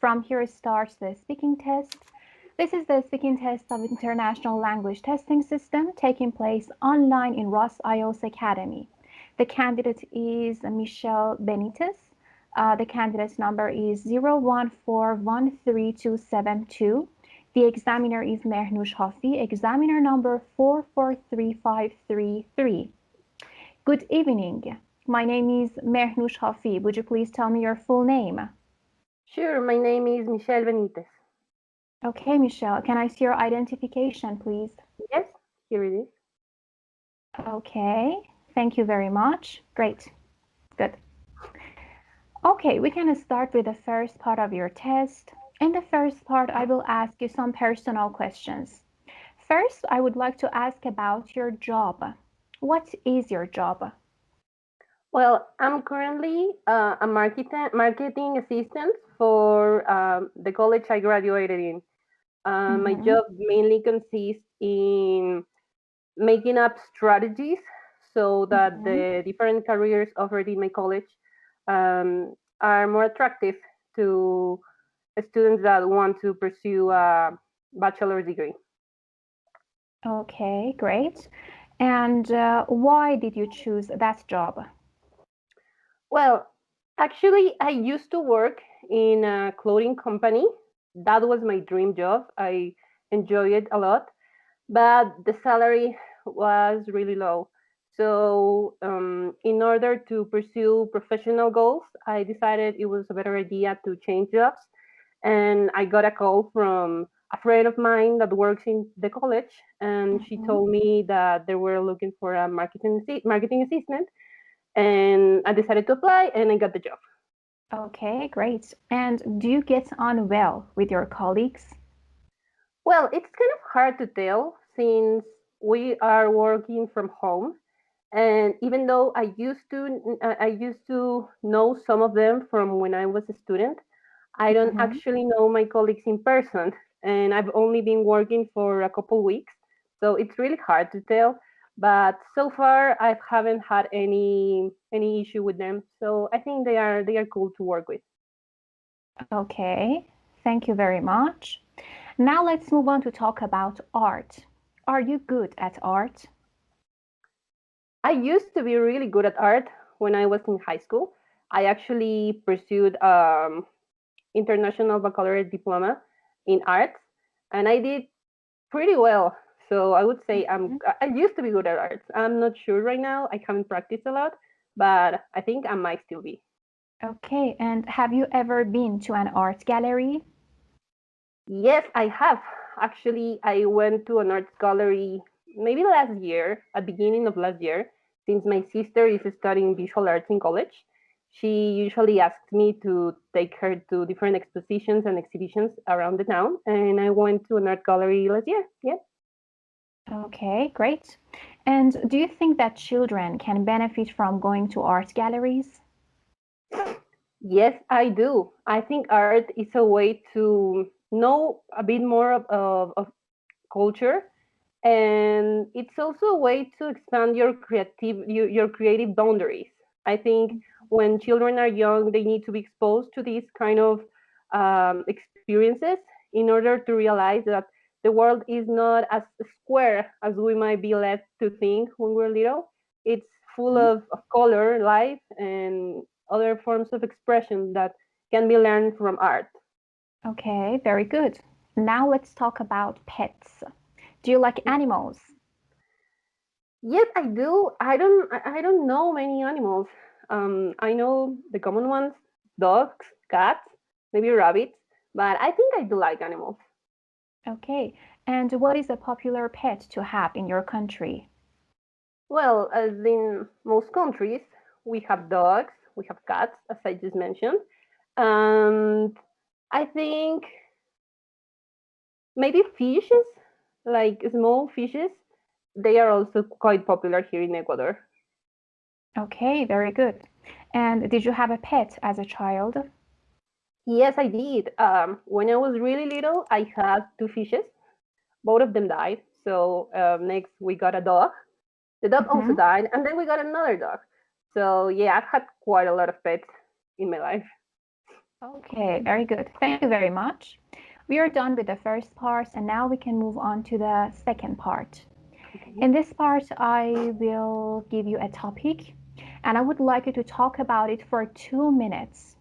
From here starts the speaking test. This is the speaking test of International Language Testing System taking place online in IELTS Academy. The candidate is Michelle Benitez. The candidate's number is 014132272. The examiner is Mehrnoush Hafi, examiner number 443533. Good evening. My name is Mehrnoush Hafi. Would you please tell me your full name? Sure, my name is Michelle Benitez. Okay, Michelle, can I see your identification, please? Yes, here it is. Okay, thank you very much. Great, good. Okay, we can start with the first part of your test. In the first part, I will ask you some personal questions. First, I would like to ask about your job. What is your job? Well, I'm currently a marketing assistant for the college I graduated in. My job mainly consists in making up strategies so that the different careers offered in my college are more attractive to students that want to pursue a bachelor's degree. Okay, great. And why did you choose that job? Well, actually, I used to work in a clothing company. That was my dream job. I enjoyed it a lot, but the salary was really low. So, in order to pursue professional goals, I decided it was a better idea to change jobs. And I got a call from a friend of mine that works in the college, and she told me that they were looking for a marketing assistant, and I decided to apply, and I got the job. Okay, great. And do you get on well with your colleagues? Well, it's kind of hard to tell since we are working from home, and even though I used to know some of them from when I was a student, I don't actually know my colleagues in person, and I've only been working for a couple weeks, so it's really hard to tell. But so far, I haven't had any issue with them, so I think they are cool to work with. Okay, thank you very much. Now let's move on to talk about art. Are you good at art? I used to be really good at art when I was in high school. I actually pursued international baccalaureate diploma in arts, and I did pretty well. So I would say I used to be good at arts. I'm not sure right now. I haven't practiced a lot, but I think I might still be. Okay, and have you ever been to an art gallery? Yes, I have. Actually, I went to an art gallery maybe last year, at beginning of last year, since my sister is studying visual arts in college. She usually asks me to take her to different expositions and exhibitions around the town, and I went to an art gallery last year. Yeah. Okay, great. And do you think that children can benefit from going to art galleries? Yes, I do. I think art is a way to know a bit more of culture, and it's also a way to expand your creative boundaries. I think when children are young, they need to be exposed to these kind of experiences in order to realize that the world is not as square as we might be led to think when we're little. It's full of color, life, and other forms of expression that can be learned from art. Okay, very good. Now let's talk about pets. Do you like animals? Yes, I do. I don't know many animals. I know the common ones: dogs, cats, maybe rabbits. But I think I do like animals. Okay, and what is a popular pet to have in your country? Well, as in most countries, we have dogs, we have cats, as I just mentioned, and I think maybe fishes, like small fishes. They are also quite popular here in Ecuador. Okay, very good. And did you have a pet as a child? Yes, I did. When I was really little, I had two fishes. Both of them died. So next we got a dog. The dog also died, and then we got another dog. So yeah, I've had quite a lot of pets in my life. Okay, very good. Thank you very much. We are done with the first part, and now we can move on to the second part. Okay. In this part, I will give you a topic, and I would like you to talk about it for 2 minutes.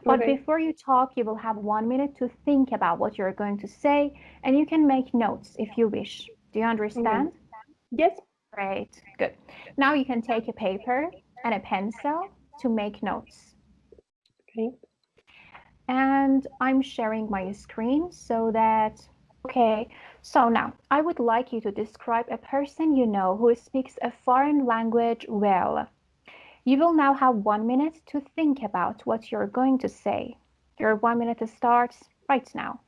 But Okay. before you talk, you will have 1 minute to think about what you're going to say, and you can make notes if you wish. Do you Okay. understand? Yes. Great, good. Now you can take a paper and a pencil to make notes. Okay. And I'm sharing my screen so that, okay, so now I would like you to describe a person you know who speaks a foreign language well. You will now have 1 minute to think about what you're going to say. Your 1 minute starts right now.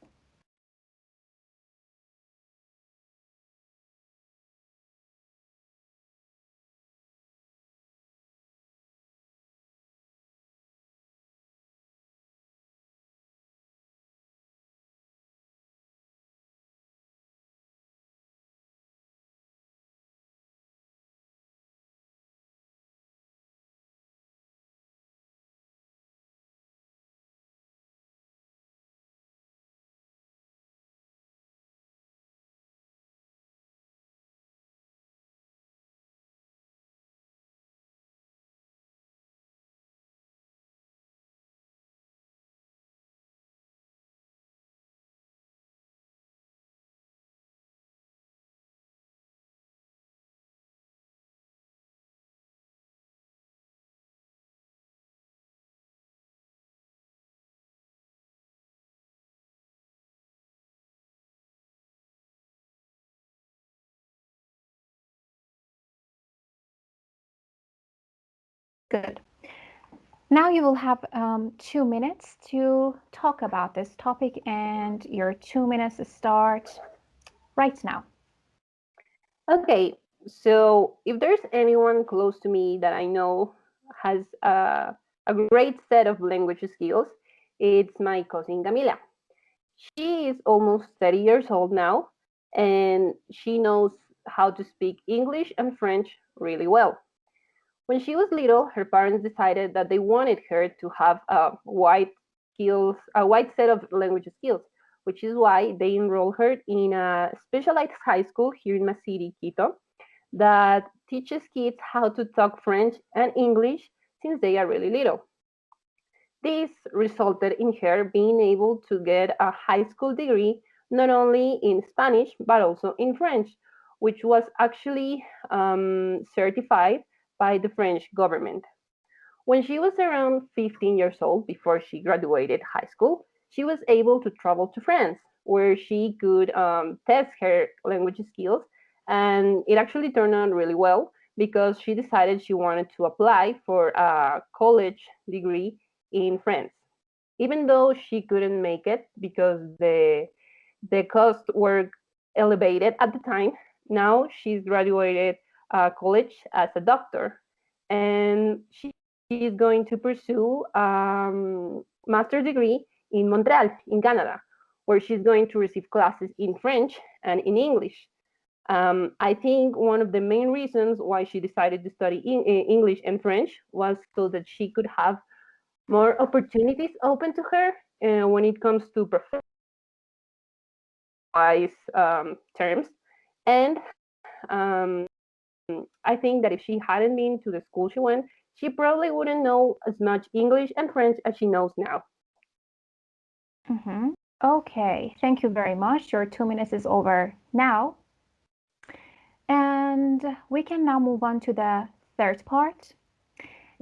Good. Now you will have 2 minutes to talk about this topic, and your 2 minutes start right now. Okay. So if there's anyone close to me that I know has a great set of language skills, it's my cousin Camila. She is almost 30 years old now, and she knows how to speak English and French really well. When she was little, her parents decided that they wanted her to have a wide set of language skills, which is why they enrolled her in a specialized high school here in my city, Quito, that teaches kids how to talk French and English since they are really little. This resulted in her being able to get a high school degree not only in Spanish but also in French, which was actually certified by the French government. When she was around 15 years old, before she graduated high school, she was able to travel to France, where she could test her language skills. And it actually turned out really well because she decided she wanted to apply for a college degree in France. Even though she couldn't make it because the costs were elevated at the time, now she's graduated college as a doctor, and she is going to pursue master's degree in Montreal, in Canada, where she's going to receive classes in French and in English. I think one of the main reasons why she decided to study English and French was so that she could have more opportunities open to her when it comes to wise terms. And I think that if she hadn't been to the school she went, she probably wouldn't know as much English and French as she knows now. Mm-hmm. Okay, thank you very much. Your 2 minutes is over now. And we can now move on to the third part.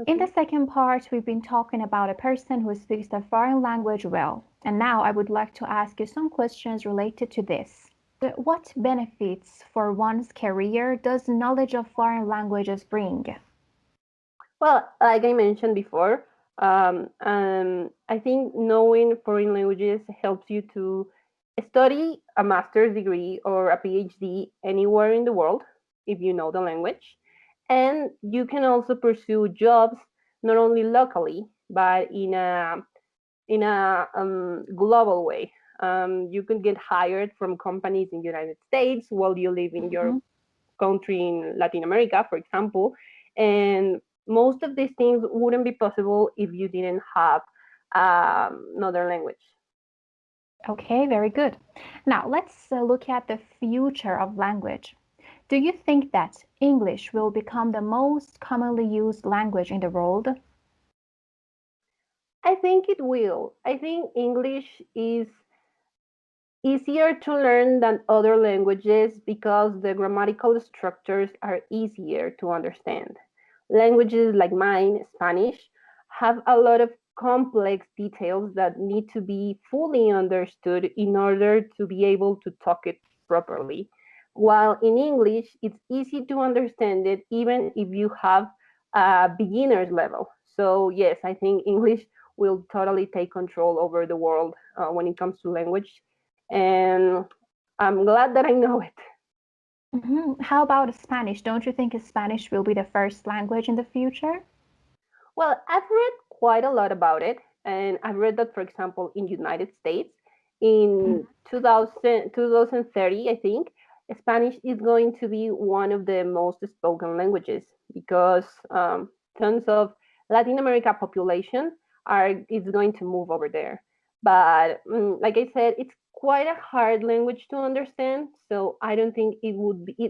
In the Okay. second part, we've been talking about a person who speaks the foreign language well. And now I would like to ask you some questions related to this. What benefits for one's career does knowledge of foreign languages bring? Well, like I mentioned before, I think knowing foreign languages helps you to study a master's degree or a PhD anywhere in the world if you know the language. And you can also pursue jobs not only locally, but in a global way. You can get hired from companies in the United States while you live in your Mm-hmm. country in Latin America, for example. And most of these things wouldn't be possible if you didn't have another language. Okay, very good. Now let's look at the future of language. Do you think that English will become the most commonly used language in the world? I think it will. I think English is easier to learn than other languages because the grammatical structures are easier to understand. Languages like mine, Spanish, have a lot of complex details that need to be fully understood in order to be able to talk it properly. While in English, it's easy to understand it even if you have a beginner's level. So, yes, I think English will totally take control over the world when it comes to language, and I'm glad that I know it. How about Spanish? Don't you think Spanish will be the first language in the future? Well, I've read quite a lot about it, and I've read that, for example, in United States, in 2030, I think, Spanish is going to be one of the most spoken languages because tons of Latin America population is going to move over there. But like I said, it's quite a hard language to understand, so I don't think it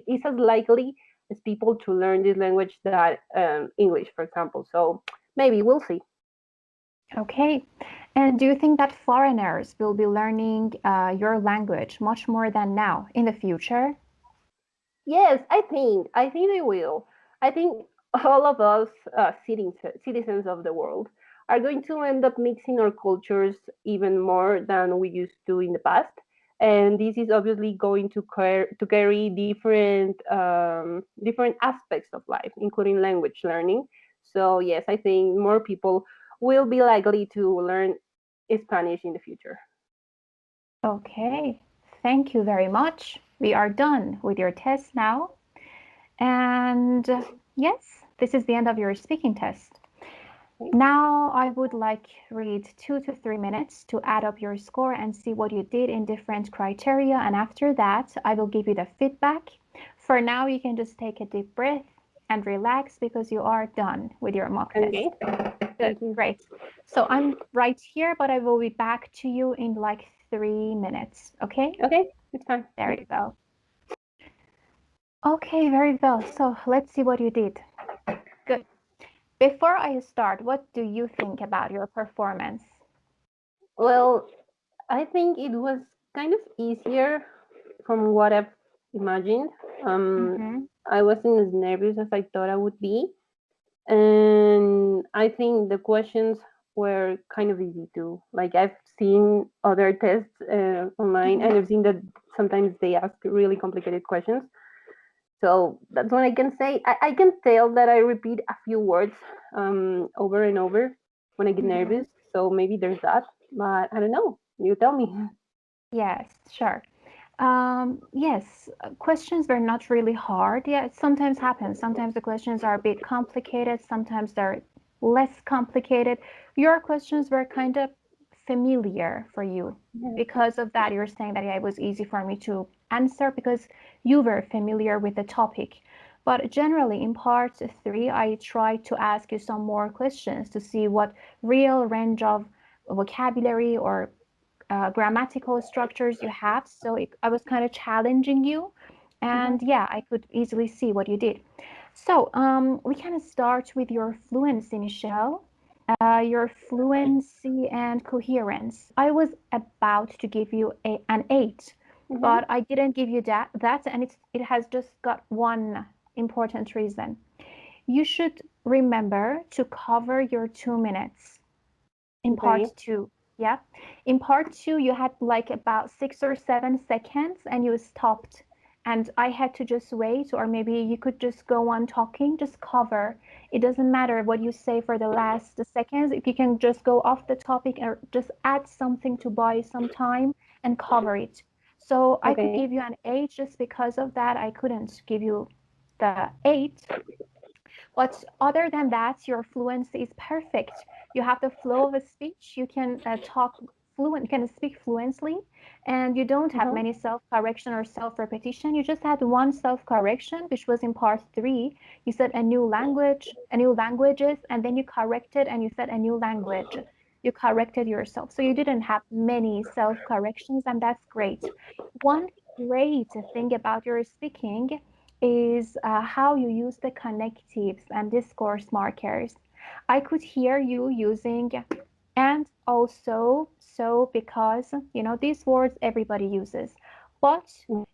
is as likely as people to learn this language that English, for example. So maybe we'll see. Okay. And do you think that foreigners will be learning your language much more than now in the future? Yes, I think they will. I think all of us citizens of the world are going to end up mixing our cultures even more than we used to in the past. And this is obviously going to carry different aspects of life, including language learning. So yes, I think more people will be likely to learn Spanish in the future. Okay. Thank you very much. We are done with your test now. And yes, this is the end of your speaking test. Now I would like read 2 to 3 minutes to add up your score and see what you did in different criteria. And after that, I will give you the feedback. For now, you can just take a deep breath and relax because you are done with your mock test. Okay. Good, Thank you. great. So I'm right here, but I will be back to you in like 3 minutes. Okay? Okay, it's fine. There you go. Okay, very well. So let's see what you did. Good. Before I start, what do you think about your performance? Well, I think it was kind of easier from what I've imagined. Um, Mm-hmm. I wasn't as nervous as I thought I would be, and I think the questions were kind of easy too. Like I've seen other tests online, and I've seen that sometimes they ask really complicated questions. So that's what I can say. I can tell that I repeat a few words over and over when I get Mm-hmm. nervous. So maybe there's that, but I don't know. You tell me. Yes, sure. Yes, questions were not really hard. Yeah, it sometimes happens. Sometimes the questions are a bit complicated, sometimes they're less complicated. Your questions were kind of familiar for you. Because of that, you're saying that yeah, it was easy for me to answer because you were familiar with the topic. But generally, in part three, I tried to ask you some more questions to see what real range of vocabulary or grammatical structures you have. So I was kind of challenging you. And yeah, I could easily see what you did. So we can start with your fluency, Michelle. Your fluency and coherence. I was about to give you an 8, Mm-hmm. but I didn't give you that, and it has just got one important reason. You should remember to cover your 2 minutes in Okay. part two. Yeah. In part two, you had like about 6 or 7 seconds and you stopped. And I had to just wait, or maybe you could just go on talking, just cover. It doesn't matter what you say for the last seconds. If you can just go off the topic or just add something to buy some time and cover it. So I could Okay. give you an 8 just because of that. I couldn't give you the 8. But other than that, your fluency is perfect. You have the flow of a speech. You can talk fluent, you can speak fluently, and you don't have Uh-huh. many self-correction or self-repetition. You just had one self-correction, which was in part three. You said a new language, a new languages, and then you corrected and you said a new language. you corrected yourself. So you didn't have many self-corrections, and that's great. One great thing about your speaking is how you use the connectives and discourse markers. I could hear you using and also, so, because, these words everybody uses. But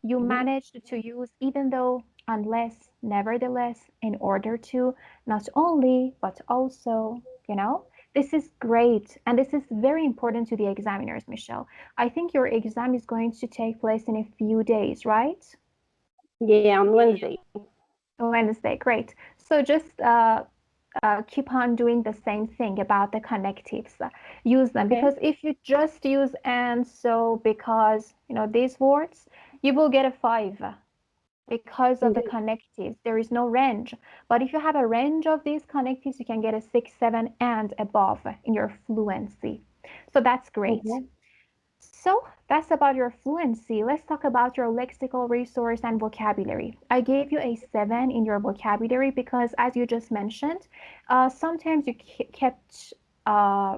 you Mhm. managed to use even though, unless, nevertheless, in order to, not only, but also, you know. This is great, and this is very important to the examiners, Michelle. I think your exam is going to take place in a few days, right? Yeah, on Wednesday. Wednesday, great. So just keep on doing the same thing about the connectives. Use them, Okay. because if you just use and, so, because, these words, you will get a 5 because of the Okay. connectives. There is no range. But if you have a range of these connectives, you can get a 6, 7, and above in your fluency. So that's great. Mhm. So that's about your fluency. Let's talk about your lexical resource and vocabulary. I gave you a 7 in your vocabulary because, as you just mentioned, sometimes you kept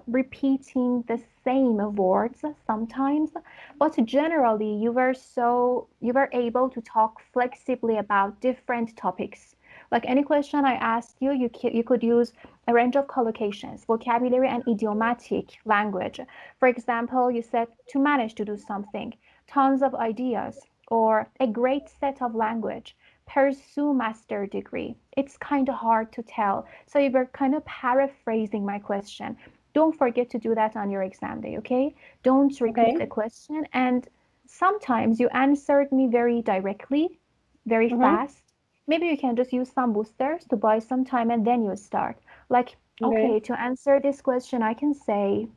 repeating the same words sometimes, but generally you were able to talk flexibly about different topics. Like any question I asked you, you could use a range of collocations, vocabulary, and idiomatic language. For example, you said to manage to do something, tons of ideas, or a great set of language, pursue master degree. It's kind of hard to tell. So you were kind of paraphrasing my question. Don't forget to do that on your exam day, okay? Don't repeat Okay. the question. And sometimes you answered me very directly, very Mhm. fast. Maybe you can just use some boosters to buy some time and then you start. Like, Okay. okay, to answer this question, I can say,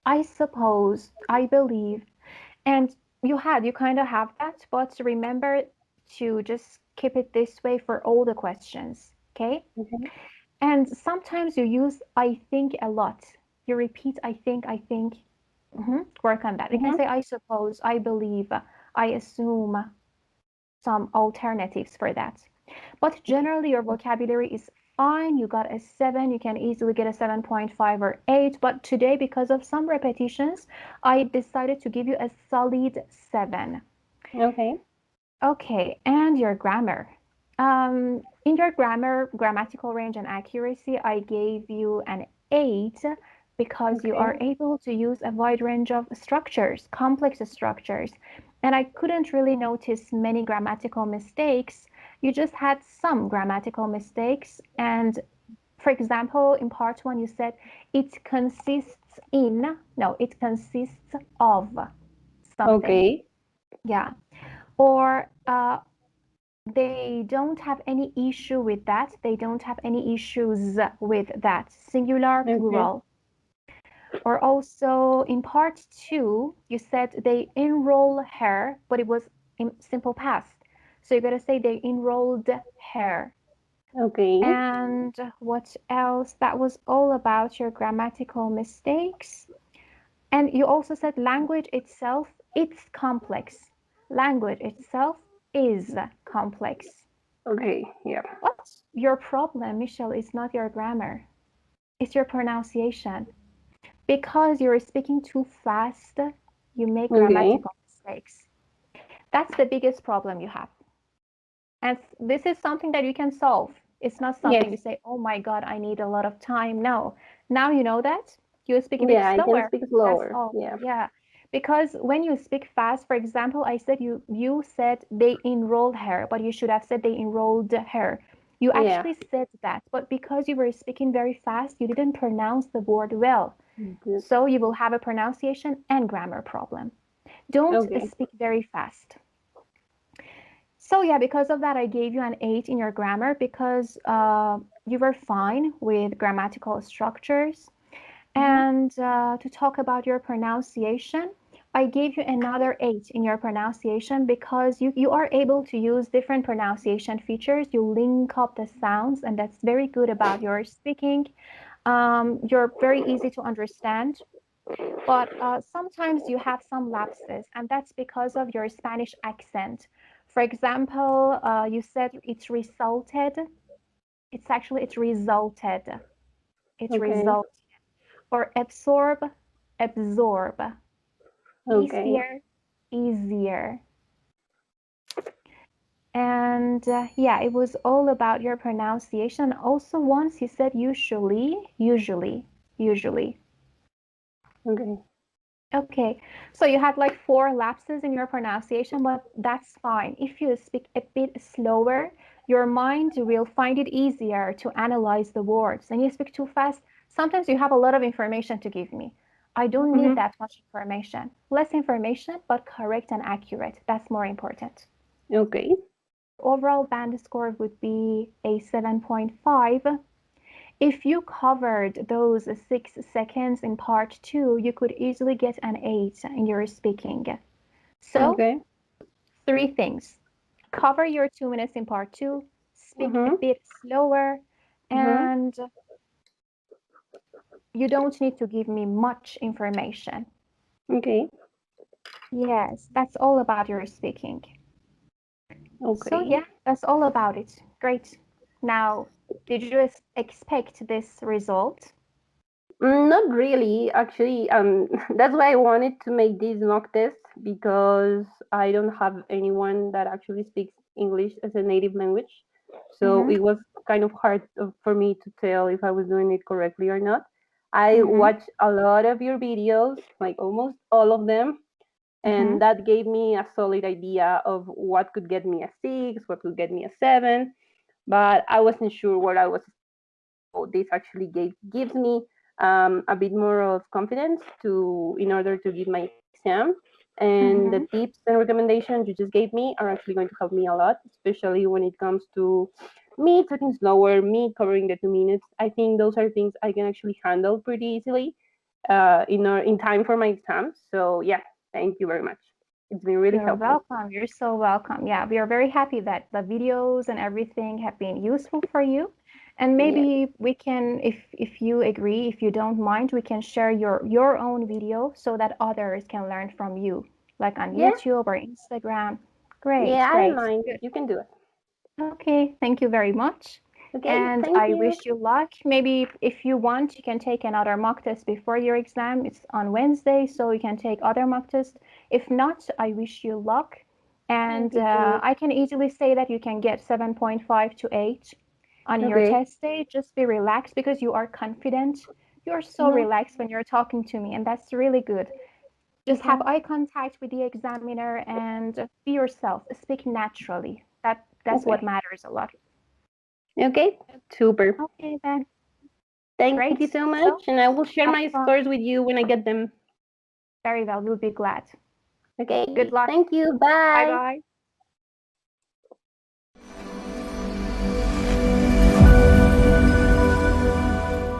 I suppose, I believe, and you kind of have that, but remember to just keep it this way for all the questions, okay? Okay. And sometimes you use I think a lot. You repeat I think. Work on that. You can Mhm. say I suppose, I believe, I assume, some alternatives for that. But generally, your vocabulary is fine. You got a 7. You can easily get a 7.5 or 8. But today, because of some repetitions, I decided to give you a solid 7. Okay. Okay, and your grammar. In your grammatical range and accuracy, I gave you an 8 because you Okay. are able to use a wide range of structures, complex structures. And I couldn't really notice many grammatical mistakes. You just had some grammatical mistakes. And for example, in part one, you said it consists in, no, it consists of something. Okay. Yeah. Or they don't have any issue with that. They don't have any issues with that. Singular, Okay. plural. Or also in part two, you said they enroll her, but it was in simple past. So you gotta say they enrolled her. Okay. And what else? That was all about your grammatical mistakes. And you also said language itself, it's complex. Language itself is complex. Okay. Yeah. But your problem, Michelle, is not your grammar, it's your pronunciation. Because you're speaking too fast, you make Okay. grammatical mistakes. That's the biggest problem you have. And this is something that you can solve. It's not something Yes. you say, oh my God, I need a lot of time. No. Now you know that. You speak a bit Yeah, I can slower. speak That's slower. all. Yeah. Yeah. Because when you speak fast, for example, I said you said they enrolled her, but you should have said they enrolled her. You Yeah. actually said that, but because you were speaking very fast, you didn't pronounce the word well. Mhm. So you will have a pronunciation and grammar problem. Don't Okay. speak very fast. So yeah, because of that, I gave you an 8 in your grammar because you were fine with grammatical structures. Mhm. And to talk about your pronunciation, I gave you another 8 in your pronunciation because you are able to use different pronunciation features. You link up the sounds, and that's very good about your speaking. You're very easy to understand, but sometimes you have some lapses, and that's because of your Spanish accent. For example, you said it's resulted. It's actually it's resulted. It Okay. resulted. or absorb, absorb. Okay. Easier, easier. And yeah, it was all about your pronunciation. Also, once you said usually, usually, usually. Okay. Okay, so you had like 4 lapses in your pronunciation, but that's fine. If you speak a bit slower, your mind will find it easier to analyze the words. And you speak too fast, sometimes you have a lot of information to give me. I don't need Mm-hmm. that much information. Less information, but correct and accurate. That's more important. Okay. Overall band score would be a 7.5. If you covered those 6 seconds in part 2, you could easily get an 8 in your speaking. So, Okay. 3 things. Cover your 2 minutes in part 2, speak a Mm-hmm. bit slower, Mm-hmm. and you don't need to give me much information. Okay. Yes, that's all about your speaking. So, Okay. yeah, that's all about it. Great. Now, did you expect this result? Not really, actually. That's why I wanted to make this mock test because I don't have anyone that actually speaks English as a native language. So Mm-hmm, it was kind of hard for me to tell if I was doing it correctly or not. I mm-hmm, watched a lot of your videos, like almost all of them, mm-hmm. and that gave me a solid idea of what could get me a 6, what could get me a 7, but I wasn't sure what I was. So this actually gives me a bit more of confidence to in order to give my exam. And the Mm-hmm. tips and recommendations you just gave me are actually going to help me a lot, especially when it comes to me talking slower, me covering the 2 minutes. I think those are things I can actually handle pretty easily in time for my exam. So yeah, thank you very much. It's been really You're helpful. welcome. You're so welcome. Yeah, we are very happy that the videos and everything have been useful for you. And Yeah. maybe we can, if you agree, if you don't mind, we can share your own video so that others can learn from you, like on Yeah. YouTube or Instagram. Great, Yeah, I don't great. mind. Good. You can do it. Okay, thank you very much. Okay. And Thank I you. wish you luck. Maybe if you want, you can take another mock test before your exam. It's on Wednesday, so you can take other mock tests. If not, I wish you luck. Thank And you so much. I can easily say that you can get 7.5 to 8 on your Okay. test day. Just be relaxed because you are confident. You're so Mhm. relaxed when you're talking to me, and that's really good. Just have Mhm. eye contact with the examiner and be yourself. Speak naturally. That's what Okay. matters a lot. Okay. Super. Okay, then. Thank you Great. so much, So and I will share have my fun. scores with you when I get them. Very well. We'll be glad. Okay. Good luck. Thank you. Bye Bye. bye.